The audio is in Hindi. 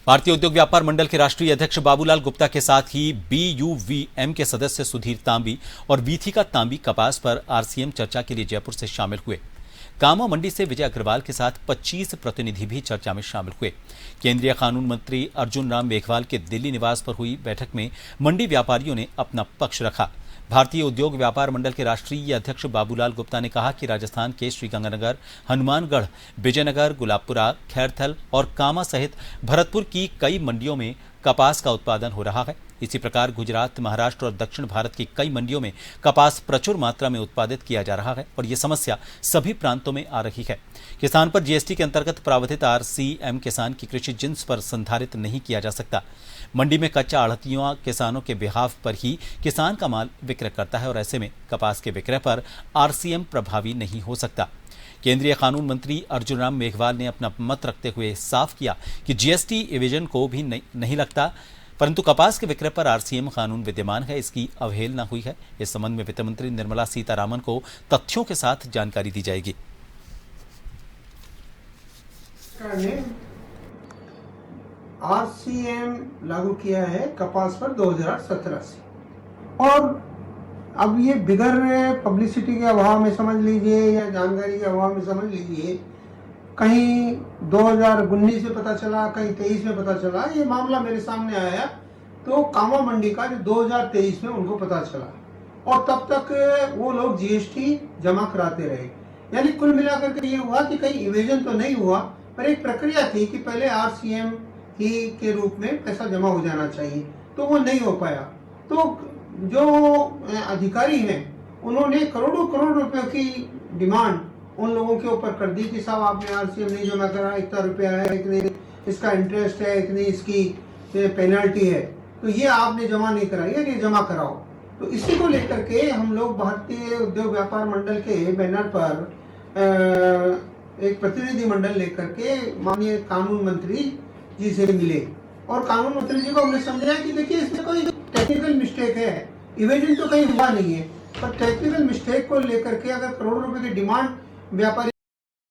भारतीय उद्योग व्यापार मंडल के राष्ट्रीय अध्यक्ष बाबूलाल गुप्ता के साथ ही BUVM के सदस्य सुधीर तांबी और वीथिका तांबी कपास पर RCM चर्चा के लिए जयपुर से शामिल हुए। कामा मंडी से विजय अग्रवाल के साथ 25 प्रतिनिधि भी चर्चा में शामिल हुए। केंद्रीय कानून मंत्री अर्जुन राम मेघवाल के दिल्ली निवास पर हुई बैठक में मंडी व्यापारियों ने अपना पक्ष रखा। भारतीय उद्योग व्यापार मंडल के राष्ट्रीय अध्यक्ष बाबूलाल गुप्ता ने कहा कि राजस्थान के श्रीगंगानगर, हनुमानगढ़, विजयनगर, गुलाबपुरा, खैरथल और कामा सहित भरतपुर की कई मंडियों में कपास का उत्पादन हो रहा है। इसी प्रकार गुजरात, महाराष्ट्र और दक्षिण भारत की कई मंडियों में कपास प्रचुर मात्रा में उत्पादित किया जा रहा है और ये समस्या सभी प्रांतों में आ रही है। किसान पर GST के अंतर्गत प्रावधित RCM किसान की कृषि जिन्स पर संधारित नहीं किया जा सकता। मंडी में कच्चा आढ़तियों किसानों के बिहाफ पर ही किसान का माल विक्रय करता है और ऐसे में कपास के विक्रय पर RCM प्रभावी नहीं हो सकता। केंद्रीय कानून मंत्री अर्जुन राम मेघवाल ने अपना मत रखते हुए साफ किया कि GST इवेजन को भी नहीं लगता, परंतु कपास के विक्रय पर RCM कानून विद्यमान है, इसकी अवहेलना हुई है। इस संबंध में वित्त मंत्री निर्मला सीतारामन को तथ्यों के साथ जानकारी दी जाएगी। RCM लागू किया है कपास पर 2017 से, और अब ये बिगर पब्लिसिटी के अभाव में समझ लीजिए या जानकारी के अभाव में समझ लीजिए, कहीं 2019 में पता चला, कहीं 23 में पता चला, ये मामला मेरे सामने आया तो कामा मंडी का जो 2023 में उनको पता चला और तब तक वो लोग GST जमा कराते रहे। यानी कुल मिलाकर के ये हुआ कि कहीं इवेजन तो नहीं हुआ, पर एक प्रक्रिया थी कि पहले RCM ही के रूप में पैसा जमा हो जाना चाहिए, तो वो नहीं हो पाया। तो जो अधिकारी हैं उन्होंने करोड़ों करोड़ रुपयों की डिमांड उन लोगों के ऊपर कर दी कि साहब आपने RCM नहीं जमा करा, इतना रुपया है, इतने इसका इंटरेस्ट है, इतनी इसकी पेनल्टी है, तो ये आपने जमा नहीं कराई है, ये जमा कराओ। तो इसी को लेकर के हम लोग भारतीय उद्योग व्यापार मंडल के बैनर पर एक प्रतिनिधि मंडल लेकर के माननीय कानून मंत्री जी से मिले और कानून मंत्री जी को हमने समझाया कि देखिए इसमें कोई टेक्निकल मिस्टेक है, इवेजन तो कहीं हुआ नहीं है, पर टेक्निकल मिस्टेक को लेकर के अगर करोड़ों रुपए की डिमांड व्यापारी